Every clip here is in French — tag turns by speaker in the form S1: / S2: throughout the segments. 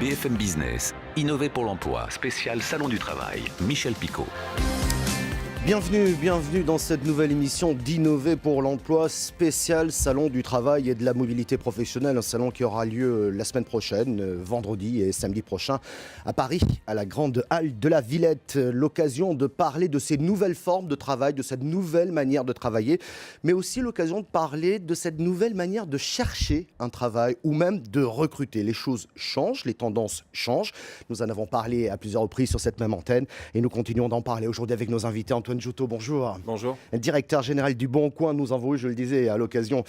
S1: BFM Business, Innover pour l'emploi, spécial Salon du Travail, Michel Picot.
S2: Bienvenue dans cette nouvelle émission d'Innover pour l'emploi spécial Salon du Travail et de la mobilité professionnelle, un salon qui aura lieu la semaine prochaine, vendredi et samedi prochain à Paris, à la grande halle de la Villette. L'occasion de parler de ces nouvelles formes de travail, de cette nouvelle manière de travailler, mais aussi l'occasion de parler de cette nouvelle manière de chercher un travail ou même de recruter. Les choses changent, les tendances changent. Nous en avons parlé à plusieurs reprises sur cette même antenne et nous continuons d'en parler aujourd'hui avec nos invités. Antoine Joutot, bonjour.
S3: Bonjour.
S2: Directeur général du Bon Coin, nous avons eu, je le disais, à l'occasion,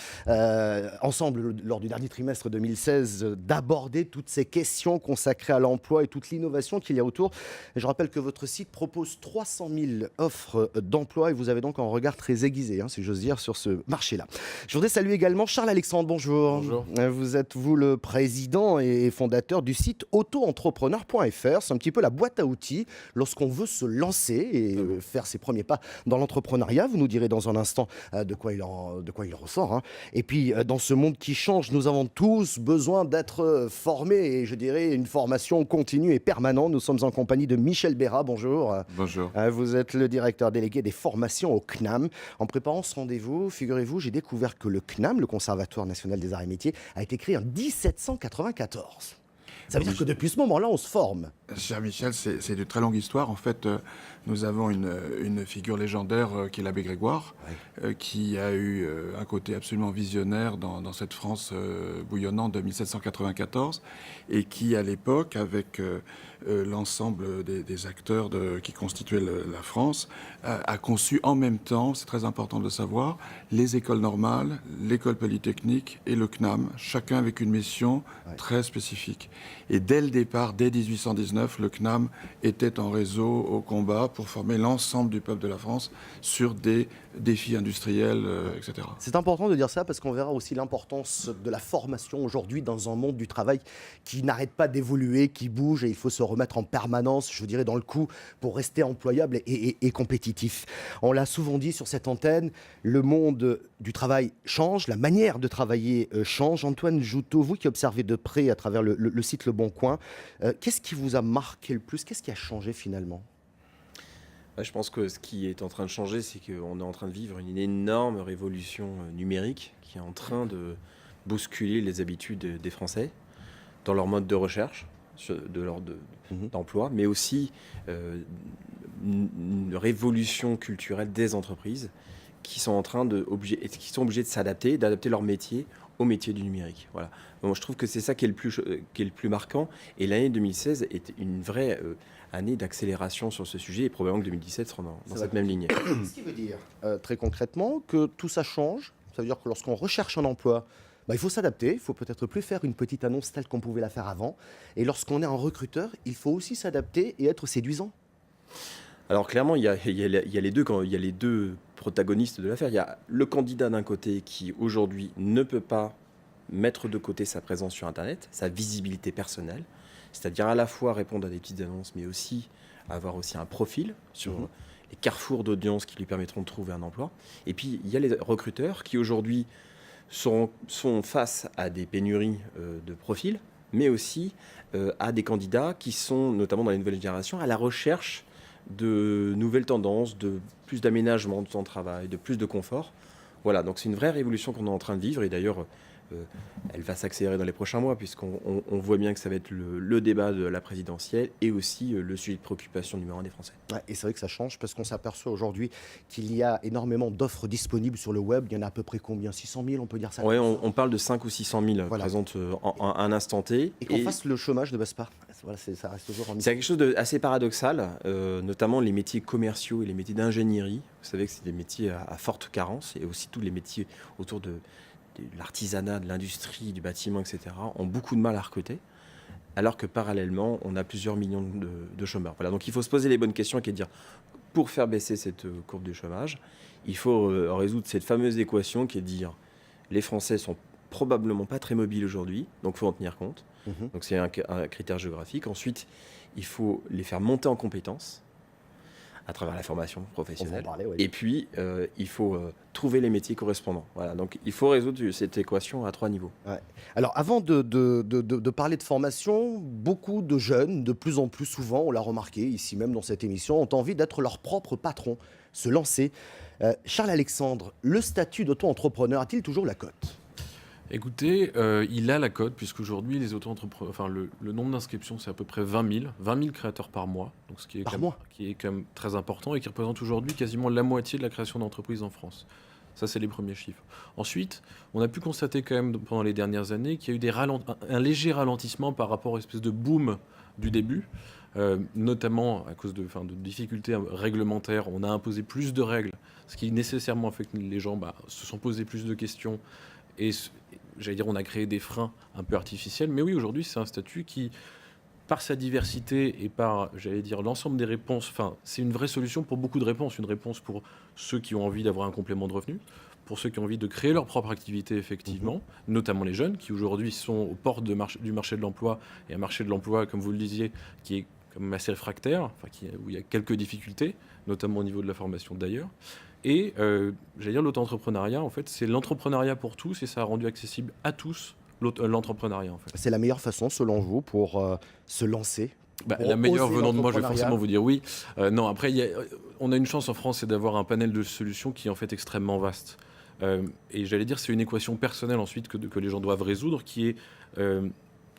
S2: ensemble, lors du dernier trimestre 2016, d'aborder toutes ces questions consacrées à l'emploi et toute l'innovation qu'il y a autour. Et je rappelle que votre site propose 300 000 offres d'emploi et vous avez donc un regard très aiguisé, si j'ose dire, sur ce marché-là. Je voudrais saluer également Charles-Alexandre, bonjour.
S3: Bonjour.
S2: Vous êtes, vous, le président et fondateur du site autoentrepreneur.fr. C'est un petit peu la boîte à outils lorsqu'on veut se lancer et faire ses premiers pas dans l'entrepreneuriat. Vous nous direz dans un instant de quoi il ressort. Et puis, dans ce monde qui change, nous avons tous besoin d'être formés et je dirais une formation continue et permanente. Nous sommes en compagnie de Michel Béra. Bonjour.
S3: Bonjour.
S2: Vous êtes le directeur délégué des formations au CNAM. En préparant ce rendez-vous, figurez-vous, j'ai découvert que le CNAM, le Conservatoire national des arts et métiers, a été créé en 1794. Ça veut dire que depuis ce moment-là, on se forme.
S3: Cher Michel, c'est de très longue histoire. En fait, nous avons une figure légendaire qui est l'abbé Grégoire, qui a eu un côté absolument visionnaire dans cette France bouillonnante de 1794 et qui, à l'époque, avec l'ensemble des acteurs qui constituaient la France, a conçu en même temps, c'est très important de le savoir, les écoles normales, l'école polytechnique et le CNAM, chacun avec une mission très spécifique. Et dès le départ, dès 1819, le CNAM était en réseau au combat pour former l'ensemble du peuple de la France sur des défis industriels, etc.
S2: C'est important de dire ça parce qu'on verra aussi l'importance de la formation aujourd'hui dans un monde du travail qui n'arrête pas d'évoluer, qui bouge et il faut se remettre en permanence, je dirais, dans le coup pour rester employable et compétitif. On l'a souvent dit sur cette antenne, le monde du travail change, la manière de travailler change. Antoine Joutot, vous qui observez de près à travers le site Le Bon Coin, qu'est-ce qui vous a marqué le plus? Qu'est-ce qui a changé finalement?
S4: Je pense que ce qui est en train de changer, c'est qu'on est en train de vivre une énorme révolution numérique qui est en train de bousculer les habitudes des Français dans leur mode de recherche, d'emploi, mais aussi une révolution culturelle des entreprises qui sont obligées de s'adapter, d'adapter leur métier au métier du numérique. Voilà. Donc, je trouve que c'est ça qui est le plus marquant. Et l'année 2016 est une vraie année d'accélération sur ce sujet. Et probablement que 2017 sera dans cette même ligne.
S2: Ce qui veut dire, très concrètement, que tout ça change. Ça veut dire que lorsqu'on recherche un emploi, il faut s'adapter. Il ne faut peut-être plus faire une petite annonce telle qu'on pouvait la faire avant. Et lorsqu'on est un recruteur, il faut aussi s'adapter et être séduisant.
S4: Alors clairement, il y a les deux protagonistes de l'affaire. Il y a le candidat d'un côté qui aujourd'hui ne peut pas mettre de côté sa présence sur Internet, sa visibilité personnelle, c'est-à-dire à la fois répondre à des petites annonces, mais aussi avoir aussi un profil sur les carrefours d'audience qui lui permettront de trouver un emploi. Et puis il y a les recruteurs qui aujourd'hui sont face à des pénuries de profils, mais aussi à des candidats qui sont, notamment dans les nouvelles générations, à la recherche de nouvelles tendances, de plus d'aménagement du temps de travail, de plus de confort. Voilà, donc c'est une vraie révolution qu'on est en train de vivre et d'ailleurs elle va s'accélérer dans les prochains mois puisqu'on voit bien que ça va être le débat de la présidentielle et aussi le sujet de préoccupation numéro 1 des Français.
S2: Ouais, et c'est vrai que ça change parce qu'on s'aperçoit aujourd'hui qu'il y a énormément d'offres disponibles sur le web. Il y en a à peu près combien? 600 000, on peut dire ça?
S4: Oui, on parle de 5 ou 600 000 présentes en un instant T.
S2: Et qu'en face, le chômage ne baisse pas. Voilà, ça reste toujours
S4: c'est quelque chose d'assez paradoxal, notamment les métiers commerciaux et les métiers d'ingénierie. Vous savez que c'est des métiers à forte carence et aussi tous les métiers autour de l'artisanat, de l'industrie, du bâtiment, etc., ont beaucoup de mal à recruter, alors que parallèlement, on a plusieurs millions de chômeurs. Voilà, donc il faut se poser les bonnes questions qui est de dire, pour faire baisser cette courbe du chômage, il faut résoudre cette fameuse équation qui est de dire, les Français sont probablement pas très mobiles aujourd'hui, donc il faut en tenir compte. Donc c'est un critère géographique. Ensuite, il faut les faire monter en compétences, à travers la formation professionnelle.
S2: On va en parler, oui.
S4: Et puis, il faut trouver les métiers correspondants. Voilà, donc il faut résoudre cette équation à 3 niveaux.
S2: Ouais. Alors, avant de parler de formation, beaucoup de jeunes, de plus en plus souvent, on l'a remarqué ici même dans cette émission, ont envie d'être leur propre patron, se lancer. Charles Alexandre, le statut d'auto-entrepreneur a-t-il toujours la cote ?
S5: Écoutez, il a la cote, puisqu'aujourd'hui, les auto-entrepreneurs, enfin, le nombre d'inscriptions, c'est à peu près 20 000 créateurs par mois, donc ce qui est, qui est quand même très important et qui représente aujourd'hui quasiment la moitié de la création d'entreprises en France. Ça, c'est les premiers chiffres. Ensuite, on a pu constater quand même pendant les dernières années qu'il y a eu un léger ralentissement par rapport à l'espèce de boom du début, notamment à cause de difficultés réglementaires. On a imposé plus de règles, ce qui nécessairement fait que les gens se sont posés plus de questions. Et j'allais dire, on a créé des freins un peu artificiels. Mais oui, aujourd'hui, c'est un statut qui, par sa diversité et par, j'allais dire, l'ensemble des réponses, c'est une vraie solution pour beaucoup de réponses. Une réponse pour ceux qui ont envie d'avoir un complément de revenus, pour ceux qui ont envie de créer leur propre activité, effectivement, notamment les jeunes, qui aujourd'hui sont aux portes du marché de l'emploi, et un marché de l'emploi, comme vous le disiez, qui est quand même assez réfractaire, où il y a quelques difficultés, notamment au niveau de la formation d'ailleurs. Et j'allais dire, l'auto-entrepreneuriat, en fait, c'est l'entrepreneuriat pour tous, et ça a rendu accessible à tous l'entrepreneuriat, en fait.
S2: C'est la meilleure façon, selon vous, pour se lancer?
S5: La meilleure venant de moi, je vais forcément vous dire oui. Non, après, on a une chance en France, c'est d'avoir un panel de solutions qui est en fait extrêmement vaste. Et j'allais dire, c'est une équation personnelle ensuite que les gens doivent résoudre, qui est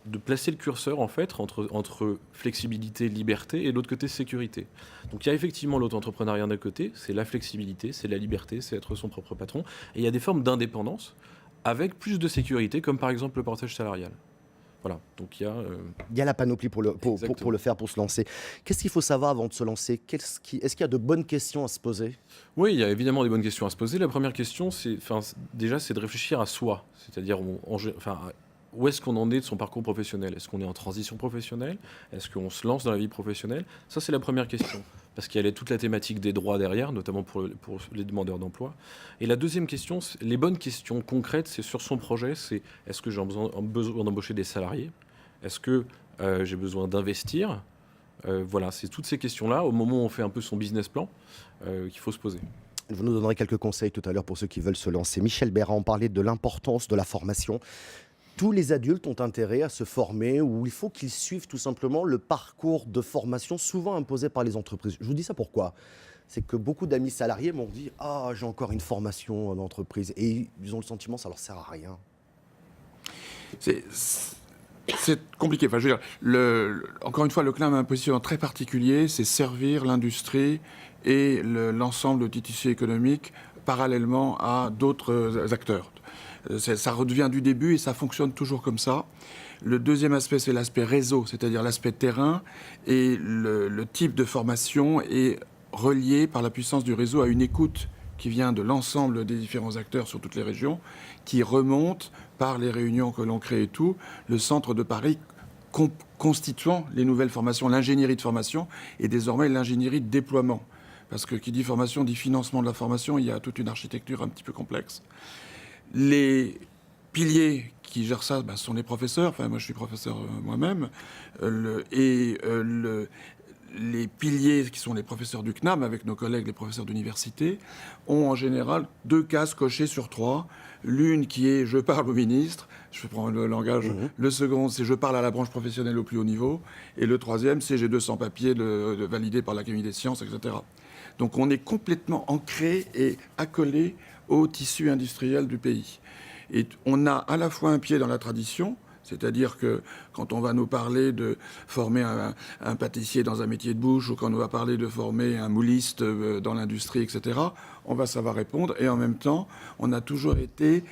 S5: de placer le curseur en fait entre flexibilité, liberté, et de l'autre côté sécurité. Donc il y a effectivement l'auto-entrepreneuriat d'un côté, c'est la flexibilité, c'est la liberté, c'est être son propre patron, et il y a des formes d'indépendance avec plus de sécurité, comme par exemple le portage salarial. Voilà, donc il y a
S2: la panoplie pour le faire, pour se lancer. Qu'est-ce qu'il faut savoir avant de se lancer? Est-ce qu'il y a de bonnes questions à se poser?
S5: Oui, il y a évidemment des bonnes questions à se poser. La première question, c'est de réfléchir à soi, c'est-à-dire où est-ce qu'on en est de son parcours professionnel? Est-ce qu'on est en transition professionnelle? Est-ce qu'on se lance dans la vie professionnelle? Ça, c'est la première question, parce qu'il y a toute la thématique des droits derrière, notamment pour les demandeurs d'emploi. Et la deuxième question, les bonnes questions concrètes, c'est sur son projet, c'est est-ce que j'ai besoin d'embaucher des salariés? Est-ce que j'ai besoin d'investir? Voilà, c'est toutes ces questions-là, au moment où on fait un peu son business plan, qu'il faut se poser.
S2: Vous nous donnerez quelques conseils tout à l'heure pour ceux qui veulent se lancer. Michel Béran, on parlait de l'importance de la formation. Tous les adultes ont intérêt à se former, ou il faut qu'ils suivent tout simplement le parcours de formation souvent imposé par les entreprises. Je vous dis ça pourquoi? C'est que beaucoup d'amis salariés m'ont dit « Ah, j'ai encore une formation en entreprise ». Et ils ont le sentiment que ça ne leur sert à rien.
S3: C'est compliqué. Enfin, je veux dire, encore une fois, le CNAM a un positionnement très particulier, c'est servir l'industrie et l'ensemble du tissu économique parallèlement à d'autres acteurs. Ça redevient du début et ça fonctionne toujours comme ça. Le deuxième aspect, c'est l'aspect réseau, c'est-à-dire l'aspect terrain. Et le type de formation est relié par la puissance du réseau à une écoute qui vient de l'ensemble des différents acteurs sur toutes les régions, qui remonte par les réunions que l'on crée et tout, le centre de Paris constituant les nouvelles formations, l'ingénierie de formation et désormais l'ingénierie de déploiement. Parce que qui dit formation dit financement de la formation, il y a toute une architecture un petit peu complexe. Les piliers qui gèrent ça sont les professeurs. Enfin, moi, je suis professeur moi-même. Les piliers qui sont les professeurs du CNAM, avec nos collègues les professeurs d'université, ont en général 2 cases cochées sur 3. L'une qui est « je parle au ministre », je prends le langage. Le second, c'est « je parle à la branche professionnelle au plus haut niveau ». Et le troisième, c'est « j'ai 200 papiers validés par l'Académie des sciences », etc. Donc on est complètement ancré et accolé au tissu industriel du pays. Et on a à la fois un pied dans la tradition, c'est-à-dire que quand on va nous parler de former un pâtissier dans un métier de bouche, ou quand on va parler de former un mouliste dans l'industrie, etc., on va savoir répondre. Et en même temps, on a toujours été,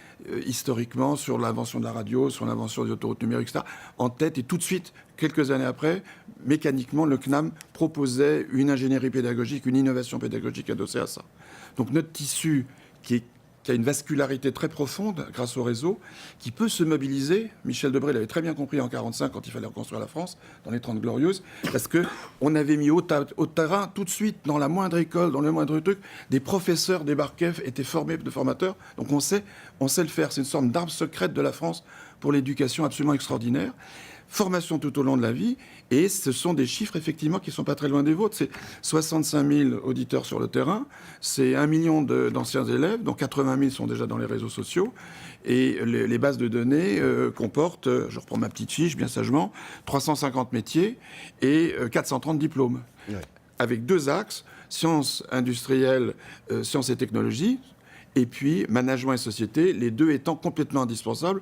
S3: historiquement, sur l'invention de la radio, sur l'invention des autoroutes numériques, etc., en tête. Et tout de suite, quelques années après, mécaniquement, le CNAM proposait une ingénierie pédagogique, une innovation pédagogique adossée à ça. Donc notre tissu, qui a une vascularité très profonde grâce au réseau, qui peut se mobiliser. Michel Debré l'avait très bien compris en 1945 quand il fallait reconstruire la France, dans les 30 Glorieuses, parce qu'on avait mis au terrain tout de suite, dans la moindre école, dans le moindre truc, des professeurs débarquaient, étaient formés de formateurs. Donc on sait le faire. C'est une sorte d'arme secrète de la France pour l'éducation absolument extraordinaire. formation tout au long de la vie, et ce sont des chiffres effectivement qui ne sont pas très loin des vôtres. C'est 65 000 auditeurs sur le terrain, c'est 1 million d'anciens élèves, dont 80 000 sont déjà dans les réseaux sociaux, et les bases de données comportent, je reprends ma petite fiche bien sagement, 350 métiers et 430 diplômes, avec 2 axes, sciences industrielles, sciences et technologies, et puis management et société, les 2 étant complètement indispensables,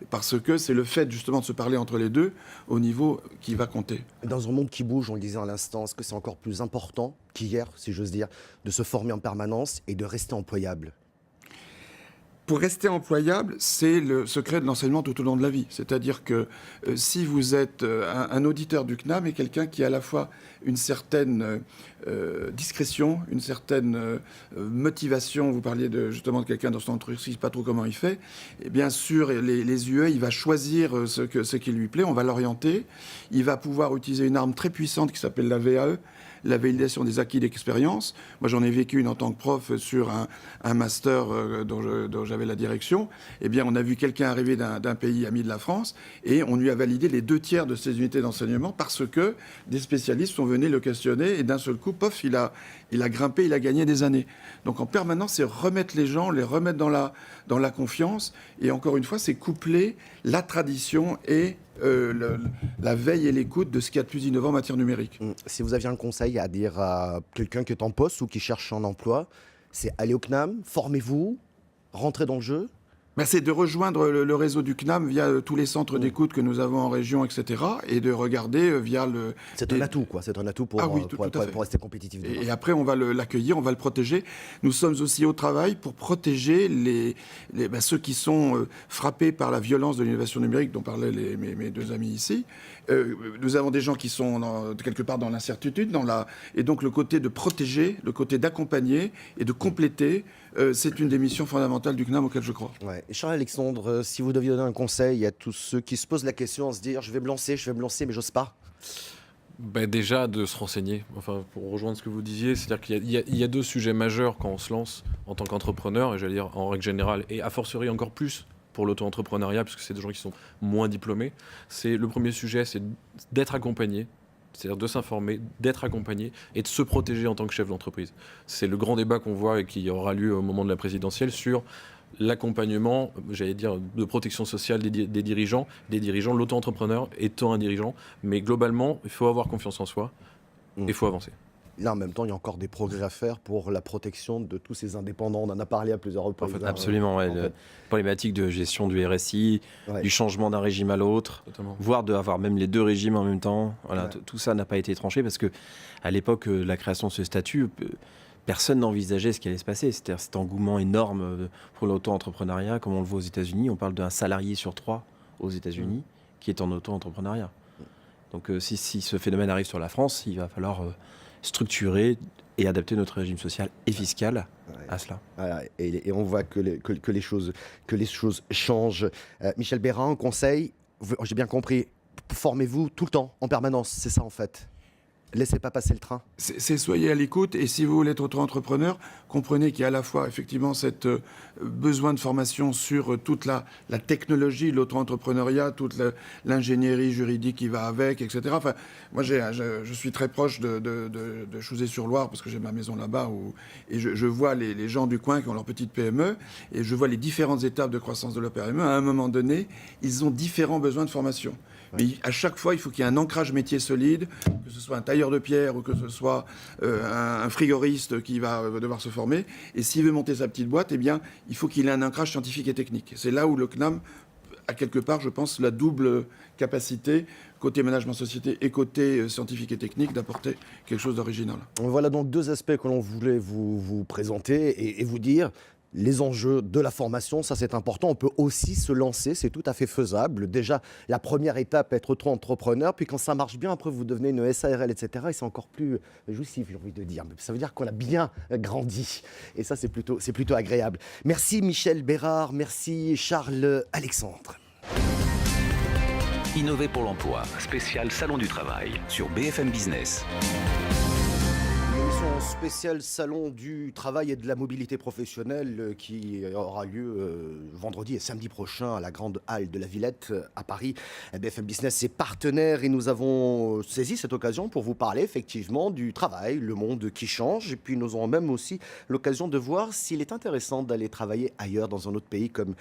S3: parce que c'est le fait justement de se parler entre les 2 au niveau qui va compter.
S2: Dans un monde qui bouge, on le disait à l'instant, est-ce que c'est encore plus important qu'hier, si j'ose dire, de se former en permanence et de rester employable ?
S3: Pour rester employable, c'est le secret de l'enseignement tout au long de la vie. C'est-à-dire que si vous êtes un auditeur du CNAM et quelqu'un qui a à la fois une certaine discrétion, une certaine motivation, vous parliez justement de quelqu'un dans son entreprise, je ne sais pas trop comment il fait, et bien sûr, les UE, il va choisir ce qui lui plaît, on va l'orienter, il va pouvoir utiliser une arme très puissante qui s'appelle la VAE, la validation des acquis d'expérience. Moi, j'en ai vécu une en tant que prof sur un master dont j'avais la direction. Eh bien, on a vu quelqu'un arriver d'un pays ami de la France et on lui a validé les 2/3 de ses unités d'enseignement parce que des spécialistes sont venus le questionner et d'un seul coup, pof, il a grimpé, il a gagné des années. Donc, en permanence, c'est remettre les gens, les remettre dans la confiance. Et encore une fois, c'est coupler la tradition et la veille et l'écoute de ce qu'il y a de plus innovant en matière numérique.
S2: Si vous aviez un conseil à dire à quelqu'un qui est en poste ou qui cherche un emploi, c'est aller au CNAM, formez-vous, rentrez dans le jeu.
S3: C'est de rejoindre le réseau du CNAM via tous les centres d'écoute que nous avons en région, etc. Et de regarder via le...
S2: C'est un atout, quoi. C'est un atout pour rester compétitif.
S3: Et après, on va l'accueillir, on va le protéger. Nous sommes aussi au travail pour protéger ceux qui sont frappés par la violence de l'innovation numérique dont parlaient mes 2 amis ici. Nous avons des gens qui sont quelque part dans l'incertitude, et donc le côté de protéger, le côté d'accompagner et de compléter, c'est une des missions fondamentales du CNAM auquel je crois.
S2: Ouais. Et Charles-Alexandre, si vous deviez donner un conseil à tous ceux qui se posent la question, à se dire je vais me lancer, mais j'ose pas.
S5: Déjà de se renseigner, pour rejoindre ce que vous disiez, c'est-à-dire qu'il y a 2 sujets majeurs quand on se lance en tant qu'entrepreneur, et j'allais dire en règle générale, et a fortiori encore plus pour l'auto-entrepreneuriat, puisque c'est des gens qui sont moins diplômés. Le premier sujet, c'est d'être accompagné, c'est-à-dire de s'informer, d'être accompagné et de se protéger en tant que chef d'entreprise. C'est le grand débat qu'on voit et qui aura lieu au moment de la présidentielle sur l'accompagnement, j'allais dire, de protection sociale des dirigeants, l'auto-entrepreneur étant un dirigeant. Mais globalement, il faut avoir confiance en soi et il faut avancer.
S2: Là, en même temps, il y a encore des progrès à faire pour la protection de tous ces indépendants. On en a parlé à plusieurs reprises.
S4: Absolument, la problématique de gestion du RSI, du changement d'un régime à l'autre, voire d'avoir même les 2 régimes en même temps. Voilà, tout ça n'a pas été tranché parce qu'à l'époque de la création de ce statut, personne n'envisageait ce qui allait se passer. C'est-à-dire cet engouement énorme pour l'auto-entrepreneuriat, comme on le voit aux États-Unis. On parle d'un salarié sur 3 aux États-Unis qui est en auto-entrepreneuriat. Donc si ce phénomène arrive sur la France, il va falloir structurer et adapter notre régime social et fiscal à cela.
S2: Voilà, et on voit que les choses changent. Michel Bérin, conseil, j'ai bien compris, formez-vous tout le temps, en permanence, c'est ça en fait. Laissez pas passer le train.
S3: C'est soyez à l'écoute, et si vous voulez être auto-entrepreneur, comprenez qu'il y a à la fois effectivement cette besoin de formation sur toute la technologie, l'auto-entrepreneuriat, toute l'ingénierie juridique qui va avec, etc. Enfin, moi, je suis très proche de Chouzé-sur-Loire parce que j'ai ma maison là-bas et je vois les gens du coin qui ont leur petite PME et je vois les différentes étapes de croissance de leur PME. À un moment donné, ils ont différents besoins de formation. Mais à chaque fois, il faut qu'il y ait un ancrage métier solide, que ce soit un tailleur de pierre ou que ce soit un frigoriste qui va devoir se former. Et s'il veut monter sa petite boîte, eh bien, il faut qu'il ait un ancrage scientifique et technique. C'est là où le CNAM a quelque part, je pense, la double capacité, côté management société et côté scientifique et technique, d'apporter quelque chose d'original.
S2: Voilà donc 2 aspects que l'on voulait vous présenter et vous dire. Les enjeux de la formation, ça c'est important. On peut aussi se lancer, c'est tout à fait faisable. Déjà, la première étape, être auto-entrepreneur. Puis quand ça marche bien, après vous devenez une SARL, etc. Et c'est encore plus jouissif, j'ai envie de dire. Mais ça veut dire qu'on a bien grandi. Et ça, c'est plutôt agréable. Merci Michel Bérard, merci Charles-Alexandre.
S1: Innover pour l'emploi, spécial Salon du Travail sur BFM Business.
S2: émission spéciale Salon du travail et de la mobilité professionnelle qui aura lieu vendredi et samedi prochain à la Grande Halle de la Villette à Paris. BFM Business est partenaire et nous avons saisi cette occasion pour vous parler effectivement du travail, le monde qui change. Et puis nous aurons même aussi l'occasion de voir s'il est intéressant d'aller travailler ailleurs dans un autre pays comme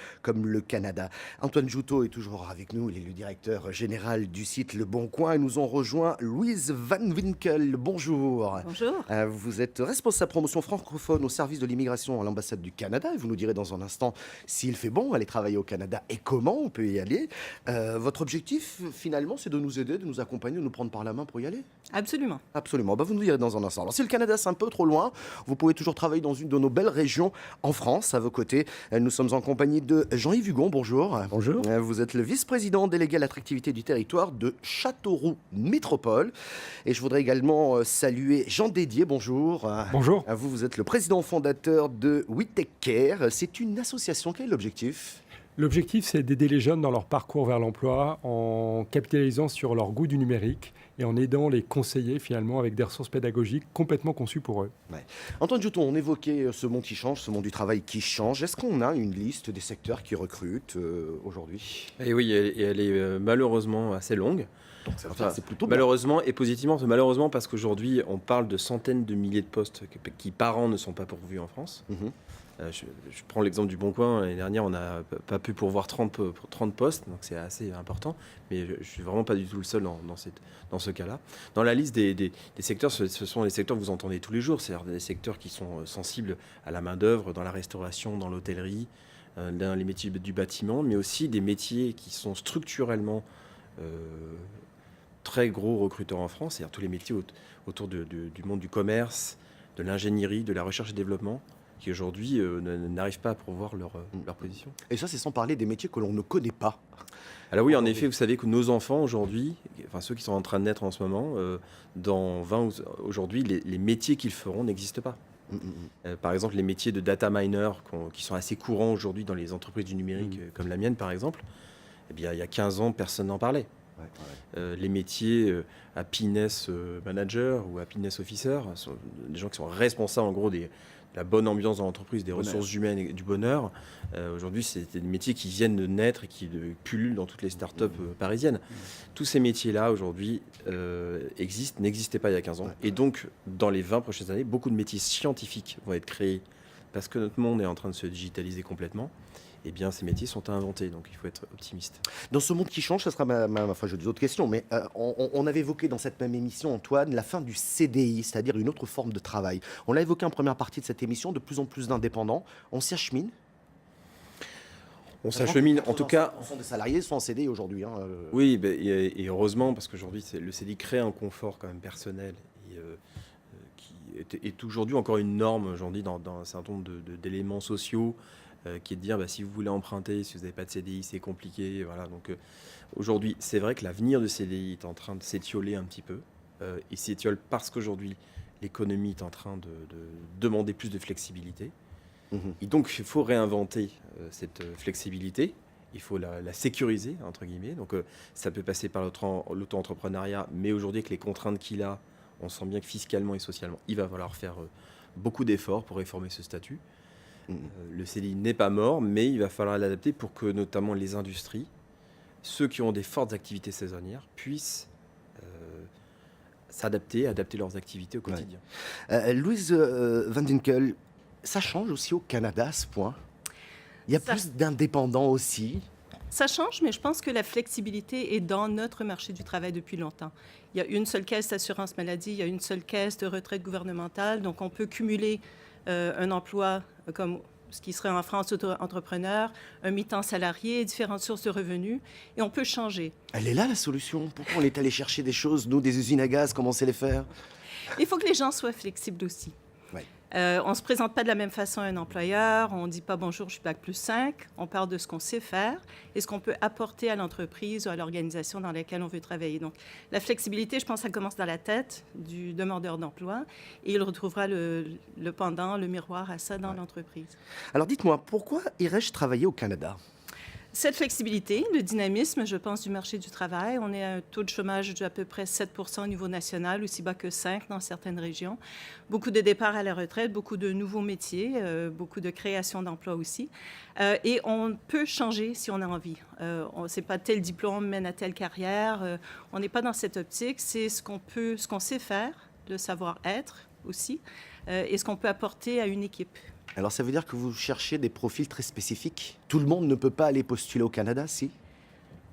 S2: le Canada. Antoine Joutot est toujours avec nous, il est le directeur général du site Le Bon Coin et nous ont rejoint Louise Van Winkel. Bonjour.
S6: Bonjour.
S2: Vous êtes responsable promotion francophone au service de l'immigration à l'ambassade du Canada et vous nous direz dans un instant s'il fait bon aller travailler au Canada et comment on peut y aller. Votre objectif finalement c'est de nous aider, de nous accompagner, de nous prendre par la main pour y aller?
S6: Absolument.
S2: Absolument, vous nous direz dans un instant. Alors si le Canada c'est un peu trop loin, vous pouvez toujours travailler dans une de nos belles régions en France. À vos côtés, nous sommes en compagnie de Jean-Yves Hugon, bonjour.
S7: Bonjour.
S2: Vous êtes le vice-président délégué à l'attractivité du territoire de Châteauroux Métropole. Et je voudrais également saluer Jean Dédier, bonjour.
S7: Bonjour.
S2: Vous êtes le président fondateur de We Take Care. C'est une association, quel est l'objectif ?
S7: L'objectif, c'est d'aider les jeunes dans leur parcours vers l'emploi en capitalisant sur leur goût du numérique et en aidant les conseillers finalement avec des ressources pédagogiques complètement conçues pour eux.
S2: Ouais. Antoine Jouton, on évoquait ce monde qui change, ce monde du travail qui change. Est-ce qu'on a une liste des secteurs qui recrutent aujourd'hui ?
S4: Et oui, elle est malheureusement assez longue.
S2: Donc c'est plutôt bien.
S4: Malheureusement et positivement. Malheureusement parce qu'aujourd'hui, on parle de centaines de milliers de postes qui par an ne sont pas pourvus en France. Je prends l'exemple du Bon Coin. L'année dernière, on n'a pas pu pourvoir 30 postes, donc c'est assez important. Mais je ne suis vraiment pas du tout le seul dans ce cas-là. Dans la liste des secteurs, ce sont les secteurs que vous entendez tous les jours. C'est-à-dire des secteurs qui sont sensibles à la main-d'œuvre, dans la restauration, dans l'hôtellerie, dans les métiers du bâtiment, mais aussi des métiers qui sont structurellement très gros recruteurs en France, c'est-à-dire tous les métiers autour du monde du commerce, de l'ingénierie, de la recherche et développement, qui aujourd'hui n'arrivent pas à pourvoir leur position.
S2: Et ça, c'est sans parler des métiers que l'on ne connaît pas.
S4: Alors oui, en effet, vous savez que nos enfants aujourd'hui, enfin ceux qui sont en train de naître en ce moment, dans 20 ans, aujourd'hui, les métiers qu'ils feront n'existent pas. Par exemple, les métiers de data miner qui sont assez courants aujourd'hui dans les entreprises du numérique, comme la mienne par exemple, eh bien, il y a 15 ans, personne n'en parlait. Les métiers happiness manager ou happiness officer sont des gens qui sont responsables en gros de la bonne ambiance dans l'entreprise, des ressources humaines et du bonheur. Aujourd'hui, c'est des métiers qui viennent de naître et qui pullulent dans toutes les startups parisiennes. Tous ces métiers-là, aujourd'hui, n'existaient pas il y a 15 ans. Et donc, dans les 20 prochaines années, beaucoup de métiers scientifiques vont être créés parce que notre monde est en train de se digitaliser complètement. Eh bien, ces métiers sont à inventer, donc il faut être optimiste.
S2: Dans ce monde qui change, ça sera enfin, j'ai d'autres questions, mais on avait évoqué dans cette même émission, Antoine, la fin du CDI, c'est-à-dire une autre forme de travail. On l'a évoqué en première partie de cette émission, de plus en plus d'indépendants. On s'y achemine ?
S4: On s'achemine, en tout cas...
S2: Ce sont des salariés, sont en CDI aujourd'hui.
S4: Oui, et heureusement, parce qu'aujourd'hui, le CDI crée un confort quand même personnel qui est aujourd'hui encore une norme aujourd'hui dans un certain nombre d'éléments sociaux, qui est de dire si vous voulez emprunter, si vous n'avez pas de CDI, c'est compliqué. Voilà. Donc aujourd'hui, c'est vrai que l'avenir du CDI est en train de s'étioler un petit peu. Il s'étiole parce qu'aujourd'hui, l'économie est en train de demander plus de flexibilité. Et donc, il faut réinventer cette flexibilité. Il faut la sécuriser, entre guillemets. Donc, ça peut passer par l'auto-entrepreneuriat, mais aujourd'hui, avec les contraintes qu'il a, on sent bien que fiscalement et socialement, il va falloir faire beaucoup d'efforts pour réformer ce statut. Le CDI n'est pas mort, mais il va falloir l'adapter pour que notamment les industries, ceux qui ont des fortes activités saisonnières, puissent s'adapter, adapter leurs activités au quotidien.
S2: Louise Van Dinkel, ça change aussi au Canada à ce point. Il y a plus d'indépendants aussi.
S6: Ça change, mais je pense que la flexibilité est dans notre marché du travail depuis longtemps. Il y a une seule caisse d'assurance maladie, il y a une seule caisse de retraite gouvernementale, donc on peut cumuler un emploi comme ce qui serait en France auto-entrepreneur, un mi-temps salarié, différentes sources de revenus, et on peut changer.
S2: Elle est là la solution. Pourquoi on est allé chercher des choses, nous, des usines à gaz, comment on sait les faire ?
S6: Il faut que les gens soient flexibles aussi.
S2: Ouais.
S6: On ne se présente pas de la même façon à un employeur, on ne dit pas « bonjour, je suis Bac+5 », on parle de ce qu'on sait faire et ce qu'on peut apporter à l'entreprise ou à l'organisation dans laquelle on veut travailler. Donc, la flexibilité, je pense, ça commence dans la tête du demandeur d'emploi et il retrouvera le pendant, le miroir à ça dans l'entreprise.
S2: Alors dites-moi, pourquoi irais-je travailler au Canada ?
S6: Cette flexibilité, le dynamisme, je pense, du marché du travail. On est à un taux de chômage d'à peu près 7 % au niveau national, aussi bas que 5 dans certaines régions. Beaucoup de départs à la retraite, beaucoup de nouveaux métiers, beaucoup de création d'emplois aussi. Et on peut changer si on a envie. C'est pas tel diplôme mène à telle carrière. On n'est pas dans cette optique. C'est ce qu'on sait faire, le savoir-être aussi, et ce qu'on peut apporter à une équipe.
S2: Alors ça veut dire que vous cherchez des profils très spécifiques. Tout le monde ne peut pas aller postuler au Canada, si?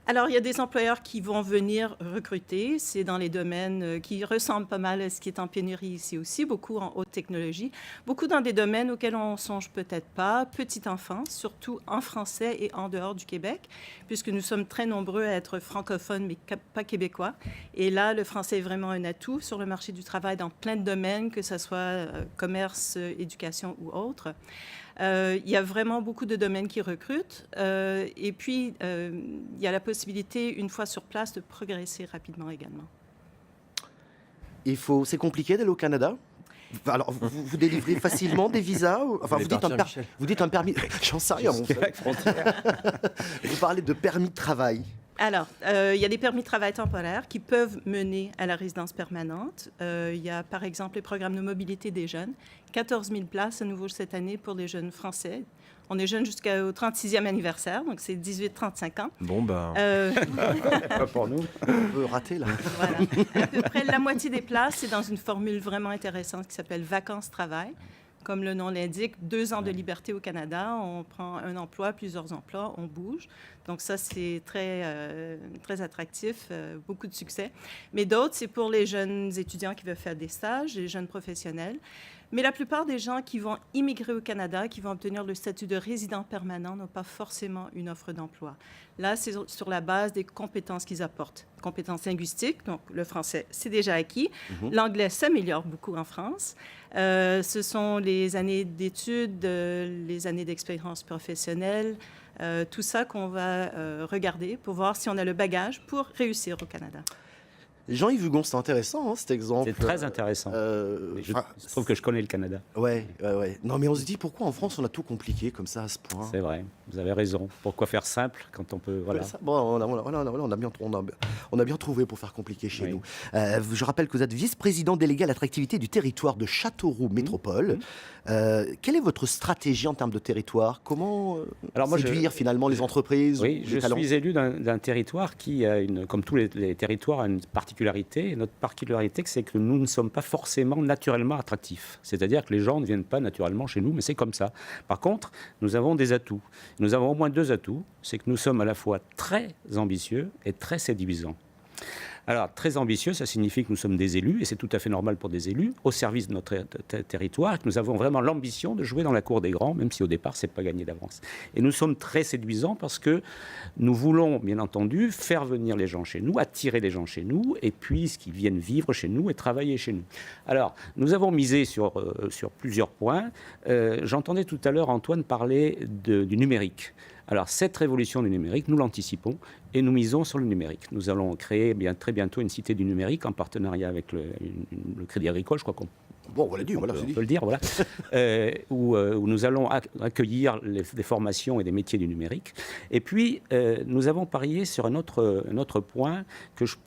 S6: Alors, il y a des employeurs qui vont venir recruter. C'est dans les domaines qui ressemblent pas mal à ce qui est en pénurie ici aussi, beaucoup en haute technologie, beaucoup dans des domaines auxquels on ne songe peut-être pas, petite enfance, surtout en français et en dehors du Québec, puisque nous sommes très nombreux à être francophones, mais pas québécois. Et là, le français est vraiment un atout sur le marché du travail dans plein de domaines, que ce soit commerce, éducation ou autre. Il y a vraiment beaucoup de domaines qui recrutent. Et puis, il y a la possibilité, une fois sur place, de progresser rapidement également.
S2: C'est compliqué d'aller au Canada? Alors, vous délivrez facilement des visas? Enfin, vous dites un permis... J'en sais rien, mon frère. Vous parlez de permis de travail.
S6: Alors, il y a des permis de travail temporaires qui peuvent mener à la résidence permanente. Il y a, par exemple, les programmes de mobilité des jeunes. 14 000 places à nouveau cette année pour les jeunes français. On est jeunes jusqu'au 36e anniversaire, donc c'est 18-35 ans.
S4: Bon, ben...
S2: Pas pour nous. On peut rater, là.
S6: Voilà. À peu près la moitié des places, c'est dans une formule vraiment intéressante qui s'appelle vacances-travail. Comme le nom l'indique, 2 ans de liberté au Canada. On prend un emploi, plusieurs emplois, on bouge. Donc ça, c'est très attractif, beaucoup de succès. Mais d'autres, c'est pour les jeunes étudiants qui veulent faire des stages, les jeunes professionnels. Mais la plupart des gens qui vont immigrer au Canada, qui vont obtenir le statut de résident permanent, n'ont pas forcément une offre d'emploi. Là, c'est sur la base des compétences qu'ils apportent. Compétences linguistiques, donc le français, c'est déjà acquis. L'anglais s'améliore beaucoup en France. Ce sont les années d'études, les années d'expérience professionnelle, tout ça qu'on va regarder pour voir si on a le bagage pour réussir au Canada.
S2: Jean-Yves Hugon, c'est intéressant, cet exemple.
S8: C'est très intéressant. Je trouve que je connais le Canada.
S2: Ouais. Non, mais on se dit, pourquoi en France, on a tout compliqué comme ça, à ce point?
S8: C'est vrai, vous avez raison. Pourquoi faire simple quand on peut... Voilà.
S2: Bon, on a bien trouvé pour faire compliqué chez nous. Je rappelle que vous êtes vice-président délégué à l'attractivité du territoire de Châteauroux Métropole. Quelle est votre stratégie en termes de territoire? Comment séduire finalement les entreprises?
S8: Oui, je suis élu d'un territoire qui a, comme tous les territoires, a une particularité. Et notre particularité, c'est que nous ne sommes pas forcément naturellement attractifs. C'est-à-dire que les gens ne viennent pas naturellement chez nous, mais c'est comme ça. Par contre, nous avons des atouts. Nous avons au moins 2 atouts. C'est que nous sommes à la fois très ambitieux et très séduisants. Alors, très ambitieux, ça signifie que nous sommes des élus, et c'est tout à fait normal pour des élus, au service de notre territoire, et que nous avons vraiment l'ambition de jouer dans la cour des grands, même si au départ, ce n'est pas gagné d'avance. Et nous sommes très séduisants parce que nous voulons, bien entendu, faire venir les gens chez nous, attirer les gens chez nous, et puis qu'ils viennent vivre chez nous et travailler chez nous. Alors, nous avons misé sur plusieurs points. J'entendais tout à l'heure Antoine parler du numérique. Alors, cette révolution du numérique, nous l'anticipons et nous misons sur le numérique. Nous allons créer très bientôt une cité du numérique en partenariat avec le Crédit Agricole, je crois qu'on
S2: on peut
S8: le dire, voilà. Où nous allons accueillir des formations et des métiers du numérique. Et puis, nous avons parié sur un autre point,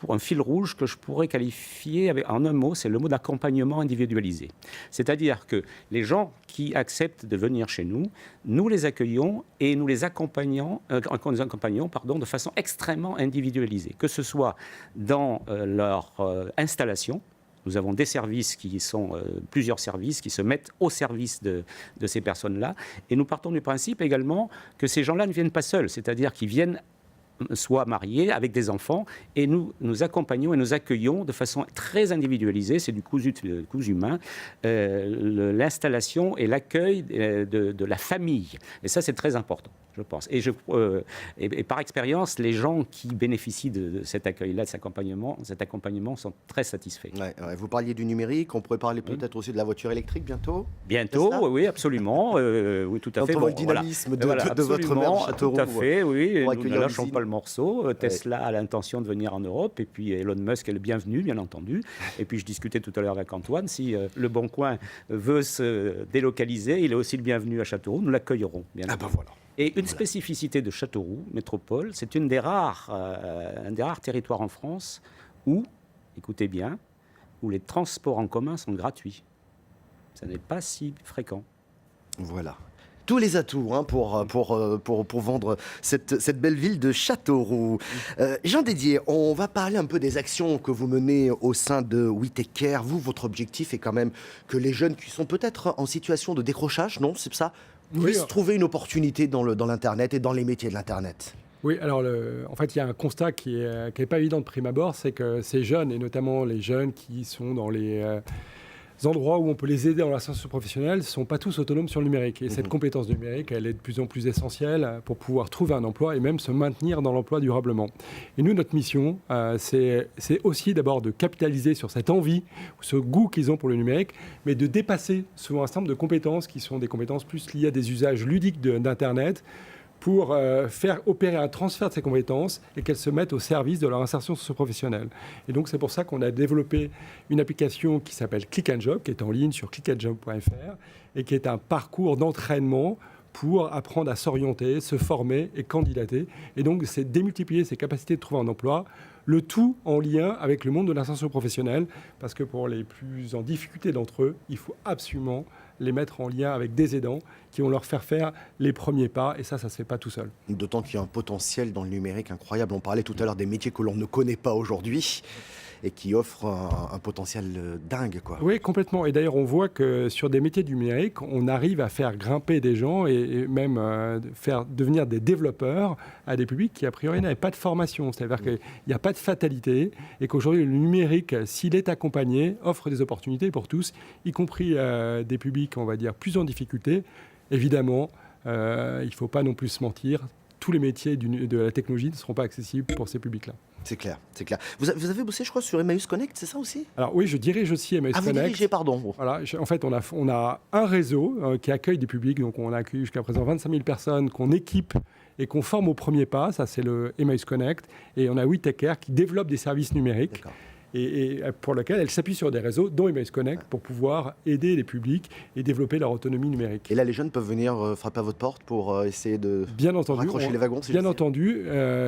S8: un fil rouge que je pourrais qualifier en un mot, c'est le mot d'accompagnement individualisé. C'est-à-dire que les gens qui acceptent de venir chez nous, nous les accueillons et nous les accompagnons de façon extrêmement individualisée, que ce soit dans leur installation. Nous avons des services qui sont plusieurs services qui se mettent au service de ces personnes-là. Et nous partons du principe également que ces gens-là ne viennent pas seuls, c'est-à-dire qu'ils viennent soit mariés avec des enfants, et nous accompagnons et nous accueillons de façon très individualisée, c'est du cousu humain, l'installation et l'accueil de la famille. Et ça, c'est très important, je pense. Et par expérience, les gens qui bénéficient de cet accueil-là, de cet accompagnement sont très satisfaits.
S2: Vous parliez du numérique, on pourrait parler peut-être aussi de la voiture électrique bientôt?
S8: Bientôt, oui, absolument. Oui, tout à fait.
S2: Quand on voit le dynamisme de votre maire de Châteauroux.
S8: Tout à fait, oui. Nous ne lâchons pas le morceau. Tesla a l'intention de venir en Europe, et puis Elon Musk est le bienvenu, bien entendu. Et puis je discutais tout à l'heure avec Antoine, si Le Bon Coin veut se délocaliser, il est aussi le bienvenu à Châteauroux, nous l'accueillerons, bien entendu.
S2: Voilà.
S8: Et une spécificité de Châteauroux Métropole, c'est un des rares territoires en France où, écoutez bien, où les transports en commun sont gratuits. Ça n'est pas si fréquent.
S2: Voilà. Tous les atouts pour vendre cette belle ville de Châteauroux. Jean Dédier, on va parler un peu des actions que vous menez au sein de We Take Care. Vous, votre objectif est quand même que les jeunes qui sont peut-être en situation de décrochage, non, c'est ça, puissent trouver une opportunité dans l'Internet et dans les métiers de l'Internet.
S7: Oui, alors en fait, il y a un constat qui est pas évident de prime abord, c'est que ces jeunes, et notamment les jeunes qui sont dans les endroits où on peut les aider dans l'insertion professionnelle, ne sont pas tous autonomes sur le numérique. Et cette compétence numérique, elle est de plus en plus essentielle pour pouvoir trouver un emploi et même se maintenir dans l'emploi durablement. Et nous, notre mission, c'est aussi d'abord de capitaliser sur cette envie, ce goût qu'ils ont pour le numérique, mais de dépasser souvent un certain nombre de compétences qui sont des compétences plus liées à des usages ludiques d'Internet, pour faire opérer un transfert de ces compétences et qu'elles se mettent au service de leur insertion socio-professionnelle. Et donc, c'est pour ça qu'on a développé une application qui s'appelle Click and Job, qui est en ligne sur clickandjob.fr et qui est un parcours d'entraînement pour apprendre à s'orienter, se former et candidater. Et donc, c'est démultiplier ses capacités de trouver un emploi, le tout en lien avec le monde de l'insertion professionnelle, parce que pour les plus en difficulté d'entre eux, il faut absolument les mettre en lien avec des aidants qui vont leur faire les premiers pas, et ça se fait pas tout seul.
S2: D'autant qu'il y a un potentiel dans le numérique incroyable. On parlait tout à l'heure des métiers que l'on ne connaît pas aujourd'hui et qui offrent un potentiel dingue, quoi.
S7: Oui, complètement. Et d'ailleurs, on voit que sur des métiers du numérique, on arrive à faire grimper des gens et même faire devenir des développeurs à des publics qui, a priori, n'avaient pas de formation. C'est-à-dire qu'il n'y a pas de fatalité et qu'aujourd'hui, le numérique, s'il est accompagné, offre des opportunités pour tous, y compris des publics, on va dire, plus en difficulté. Évidemment, il ne faut pas non plus se mentir. Tous les métiers de la technologie ne seront pas accessibles pour ces publics-là.
S2: C'est clair, c'est clair. Vous avez bossé, je crois, sur Emmaüs Connect, c'est ça aussi ?
S7: Alors oui, je dirige aussi Emmaüs Connect.
S2: Vous dirigez, pardon.
S7: Voilà, en fait, on a un réseau qui accueille des publics. Donc, on a accueilli jusqu'à présent 25 000 personnes qu'on équipe et qu'on forme au premier pas. Ça, c'est le Emmaüs Connect. Et on a We Take Care qui développe des services numériques. D'accord. Et pour lequel elle s'appuie sur des réseaux, dont Emmaüs Connect, pour pouvoir aider les publics et développer leur autonomie numérique.
S2: Et là, les jeunes peuvent venir frapper à votre porte pour essayer de raccrocher les wagons,
S7: bien entendu.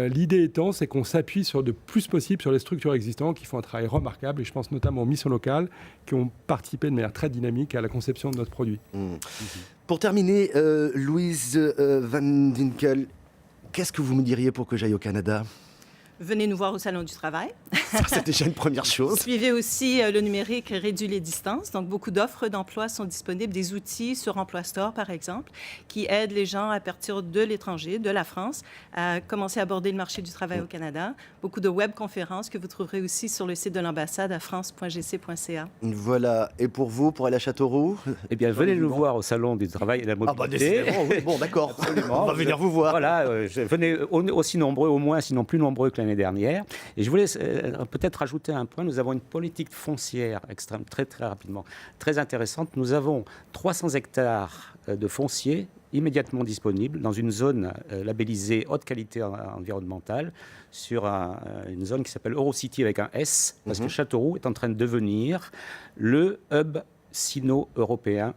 S7: L'idée étant, c'est qu'on s'appuie sur le plus possible sur les structures existantes qui font un travail remarquable, et je pense notamment aux missions locales qui ont participé de manière très dynamique à la conception de notre produit.
S2: Pour terminer, Louise Van Winkel, qu'est-ce que vous me diriez pour que j'aille au Canada ?
S6: Venez nous voir au Salon du Travail.
S2: Ça, c'est déjà une première chose.
S6: Suivez aussi le numérique réduit les distances. Donc, beaucoup d'offres d'emploi sont disponibles, des outils sur Emploi Store, par exemple, qui aident les gens à partir de l'étranger, de la France, à commencer à aborder le marché du travail au Canada. Beaucoup de webconférences que vous trouverez aussi sur le site de l'ambassade à france.gc.ca.
S2: Voilà. Et pour vous, pour aller à Châteauroux ?
S8: Eh bien, venez nous voir au Salon du Travail et de la Mobilité.
S2: Ah bah, oui. Bon, d'accord. On va venir vous voir.
S8: Voilà, venez aussi nombreux, au moins, sinon plus nombreux que l'année dernière. Et je voulais peut-être rajouter un point. Nous avons une politique foncière extrême, très rapidement, très intéressante. Nous avons 300 hectares de foncier immédiatement disponibles dans une zone labellisée haute qualité environnementale, sur une zone qui s'appelle Eurocity avec un S, parce que Châteauroux est en train de devenir le hub sino-européen,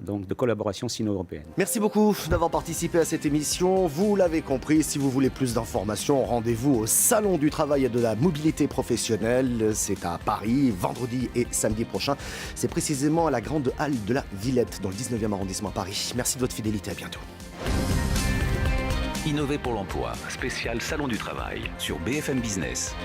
S8: donc de collaboration sino-européenne.
S2: Merci beaucoup d'avoir participé à cette émission. Vous l'avez compris, si vous voulez plus d'informations, rendez-vous au Salon du Travail et de la Mobilité Professionnelle. C'est à Paris, vendredi et samedi prochain. C'est précisément à la Grande Halle de la Villette, dans le 19e arrondissement à Paris. Merci de votre fidélité, à bientôt.
S1: Innover pour l'emploi, spécial Salon du Travail sur BFM Business.